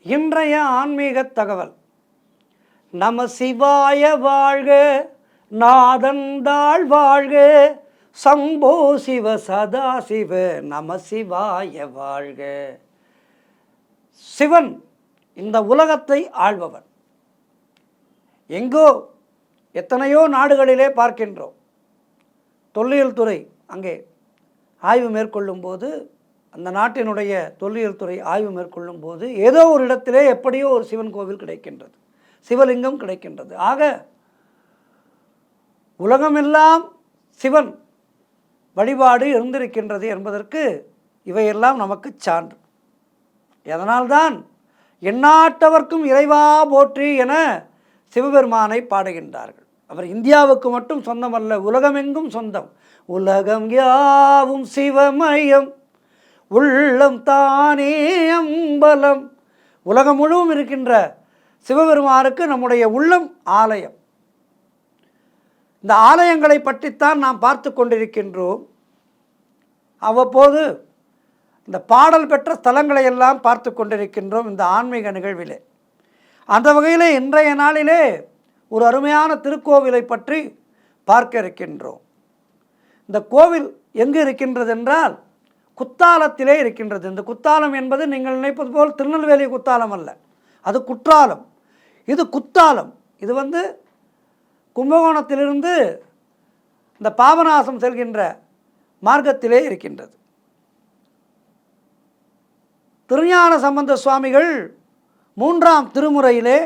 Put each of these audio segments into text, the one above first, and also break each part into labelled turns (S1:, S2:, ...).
S1: இன்றைய ஆன்மீக தகவல். நம சிவாய வாழ்க, நாதந்தாள் வாழ்க, சம்போ சிவ சதா சிவ நம சிவாய வாழ்க. சிவன் இந்த உலகத்தை ஆள்பவன். எங்கோ எத்தனையோ நாடுகளிலே பார்க்கின்றோம். தொல்லியல் துறை அங்கே ஆய்வு மேற்கொள்ளும் போது, அந்த நாட்டினுடைய தொல்லியல் துறை ஆய்வு மேற்கொள்ளும் போது ஏதோ ஒரு இடத்திலே எப்படியோ ஒரு சிவன் கோவில் கிடைக்கின்றது, சிவலிங்கம் கிடைக்கின்றது. ஆக உலகமெல்லாம் சிவன் வழிபாடு இருந்திருக்கின்றது என்பதற்கு இவையெல்லாம் நமக்கு சான்று. அதனால்தான் எந்நாட்டவர்க்கும் இறைவா போற்றி என சிவபெருமானை பாடுகின்றார்கள். அவர் இந்தியாவுக்கு மட்டும் சொந்தமல்ல, உலகமெங்கும் சொந்தம். உலகம் யாவும் சிவமயம், உள்ளம் தானே அம்பலம். உலகம் முழுவதும் இருக்கின்ற சிவபெருமானுக்கு நம்முடைய உள்ளம் ஆலயம். இந்த ஆலயங்களை பற்றித்தான் நாம் பார்த்து கொண்டிருக்கின்றோம். அவ்வப்போது இந்த பாடல் பெற்ற ஸ்தலங்களை எல்லாம் பார்த்து கொண்டிருக்கின்றோம் இந்த ஆன்மீக நிகழ்விலே. அந்த வகையில் இன்றைய நாளிலே ஒரு அருமையான திருக்கோவிலை பற்றி பார்க்க இருக்கின்றோம். இந்த கோவில் எங்கு இருக்கின்றது என்றால் குத்தாலத்திலே இருக்கின்றது. இந்த குத்தாலம் என்பது நீங்கள் நினைப்பது போல் திருநெல்வேலி குத்தாலம் அல்ல, அது குற்றாலம். இது குத்தாலம். இது கும்பகோணத்திலிருந்து இந்த பாபநாசம் செல்கின்ற மார்க்கத்திலே இருக்கின்றது. திருஞான சம்பந்த சுவாமிகள் 3ஆம் திருமுறையிலே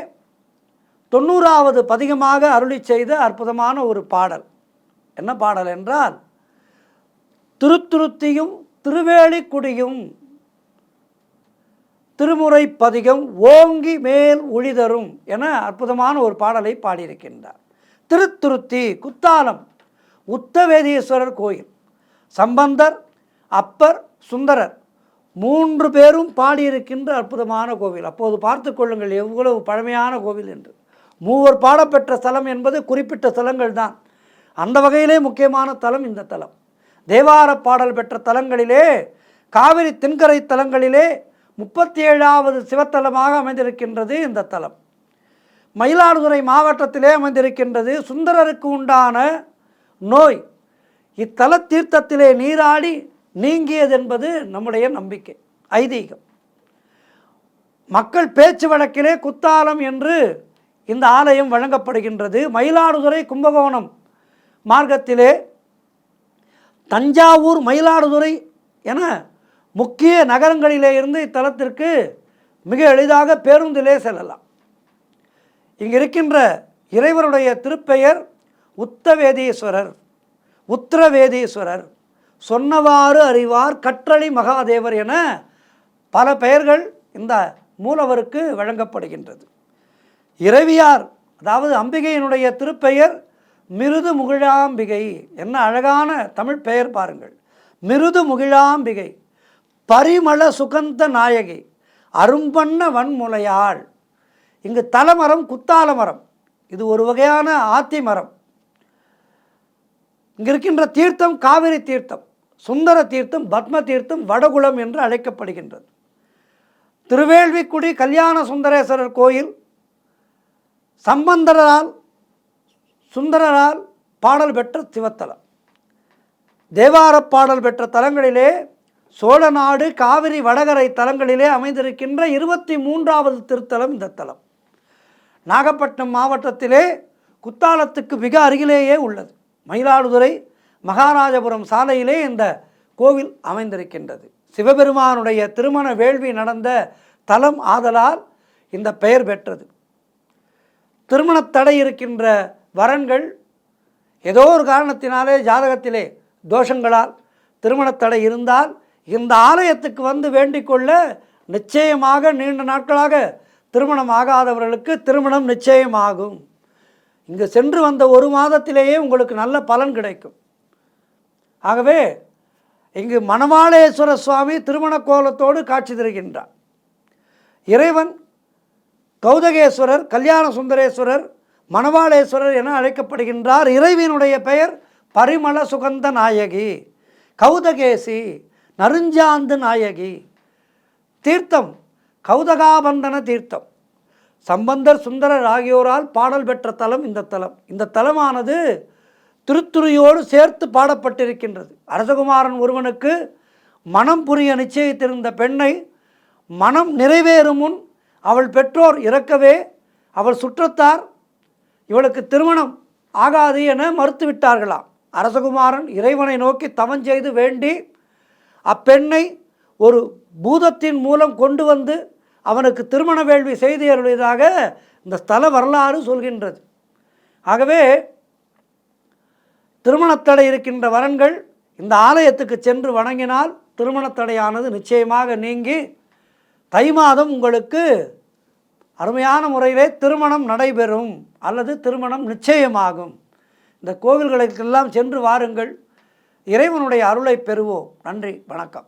S1: 90வது பதிகமாக அருளி செய்த அற்புதமான ஒரு பாடல். என்ன பாடல் என்றால், திருத்துருத்தியும் திருவேலிக்குடியும் திருமுறை பதிகம் ஓங்கி மேல் ஒளிதரும் என அற்புதமான ஒரு பாடலை பாடியிருக்கின்றார். திருத்துருத்தி குத்தாலம் உத்தவேதீஸ்வரர் கோயில். சம்பந்தர், அப்பர், சுந்தரர் 3 பேரும் பாடியிருக்கின்ற அற்புதமான கோவில். அப்போது பார்த்து கொள்ளுங்கள் எவ்வளவு பழமையான கோவில் என்று. 3 பாடப்பெற்ற ஸ்தலம் என்பது குறிப்பிட்ட ஸ்தலங்கள் தான். அந்த வகையிலே முக்கியமான தலம் இந்த தலம். தேவார பாடல் பெற்ற தலங்களிலே, காவிரி தென்கரை தலங்களிலே 37வது சிவத்தலமாக அமைந்திருக்கின்றது இந்த தலம். மயிலாடுதுறை மாவட்டத்திலே அமைந்திருக்கின்றது. சுந்தரருக்கு உண்டான நோய் இத்தல தீர்த்தத்திலே நீராடி நீங்கியது என்பது நம்முடைய நம்பிக்கை, ஐதீகம். மக்கள் பேச்சு வழக்கிலே குத்தாலம் என்று இந்த ஆலயம் வழங்கப்படுகின்றது. மயிலாடுதுறை கும்பகோணம் மார்க்கத்திலே தஞ்சாவூர், மயிலாடுதுறை என முக்கிய நகரங்களிலே இருந்து இத்தலத்திற்கு மிக எளிதாக பேருந்திலே செல்லலாம். இங்கு இருக்கின்ற இறைவனுடைய திருப்பெயர் உத்தவேதீஸ்வரர், உத்திரவேதீஸ்வரர், சொன்னவாறு அறிவார், கற்றளி மகாதேவர் என பல பெயர்கள் இந்த மூலவருக்கு வழங்கப்படுகின்றது. இறைவியார், அதாவது அம்பிகையினுடைய திருப்பெயர் மிருது முகிழாம்பிகை. என்ன அழகான தமிழ் பெயர் பாருங்கள். மிருது முகிழாம்பிகை, பரிமள சுகந்த நாயகி, அரும்பண்ண வன்முலையாள். இங்கு தலமரம் குத்தால மரம். இது ஒரு வகையான ஆத்தி மரம். இங்கு இருக்கின்ற தீர்த்தம் காவிரி தீர்த்தம், சுந்தர தீர்த்தம், பத்ம தீர்த்தம், வடகுளம் என்று அழைக்கப்படுகின்றது. திருவேள்விக்குடி கல்யாண சுந்தரேஸ்வரர் கோயில் சம்பந்தரால் சுந்தரரால் பாடல் பெற்ற சிவத்தலம். தேவார பாடல் பெற்ற தலங்களிலே சோழநாடு, காவிரி வடகரை தலங்களிலே அமைந்திருக்கின்ற 23வது திருத்தலம் இந்த தலம். நாகப்பட்டினம் மாவட்டத்திலே குத்தாலத்துக்கு மிக அருகிலேயே உள்ளது. மயிலாடுதுறை மகாராஜபுரம் சாலையிலே இந்த கோவில் அமைந்திருக்கின்றது. சிவபெருமானுடைய திருமண வேள்வி நடந்த தலம் ஆதலால் இந்த பெயர் பெற்றது. திருமணத்தடை இருக்கின்ற வரன்கள் ஏதோ ஒரு காரணத்தினாலே ஜாதகத்திலே தோஷங்களால் திருமணத்தடை இருந்தால் இந்த ஆலயத்துக்கு வந்து வேண்டிக்கொள்ள நிச்சயமாக நீண்ட நாட்களாக திருமணம் ஆகாதவர்களுக்கு திருமணம் நிச்சயமாகும். இங்கு சென்று வந்த 1 மாதத்திலேயே உங்களுக்கு நல்ல பலன் கிடைக்கும். ஆகவே இங்கு மணவாளேஸ்வர சுவாமி திருமண கோலத்தோடு காட்சி தருகின்றார். இறைவன் கௌதகேஸ்வரர், கல்யாண சுந்தரேஸ்வரர், மணவாளேஸ்வரர் என அழைக்கப்படுகின்றார். இறைவனுடைய பெயர் பரிமள சுகந்த நாயகி, கௌதகேசி, நறுஞ்சாந்து நாயகி. தீர்த்தம் கௌதகாபந்தன தீர்த்தம். சம்பந்தர் சுந்தரர் ஆகியோரால் பாடல் பெற்ற தலம் இந்த தலம். இந்த தலமானது திருத்துறையோடு சேர்த்து பாடப்பட்டிருக்கின்றது. அரசகுமாரன் ஒருவனுக்கு மனம் புரிய நிச்சயித்திருந்த பெண்ணை மனம் நிறைவேறும் முன் அவள் பெற்றோர் இறக்கவே அவள் சுற்றத்தார் இவளுக்கு திருமணம் ஆகாது என மறுத்துவிட்டார்களாம். அரசகுமாரன் இறைவனை நோக்கி தவஞ்செய்து வேண்டி அப்பெண்ணை ஒரு பூதத்தின் மூலம் கொண்டு வந்து அவனுக்கு திருமண வேள்வி செய்து அருளியதாக இந்த ஸ்தல வரலாறு சொல்கின்றது. ஆகவே திருமணத்தடை இருக்கின்ற வரன்கள் இந்த ஆலயத்துக்கு சென்று வணங்கினால் திருமணத்தடையானது நிச்சயமாக நீங்கி தை மாதம் உங்களுக்கு அருமையான முறையிலே திருமணம் நடைபெறும் அல்லது திருமணம் நிச்சயமாகும். இந்த கோவில்களுக்கெல்லாம் சென்று வாருங்கள். இறைவனுடைய அருளை பெறுவோம். நன்றி, வணக்கம்.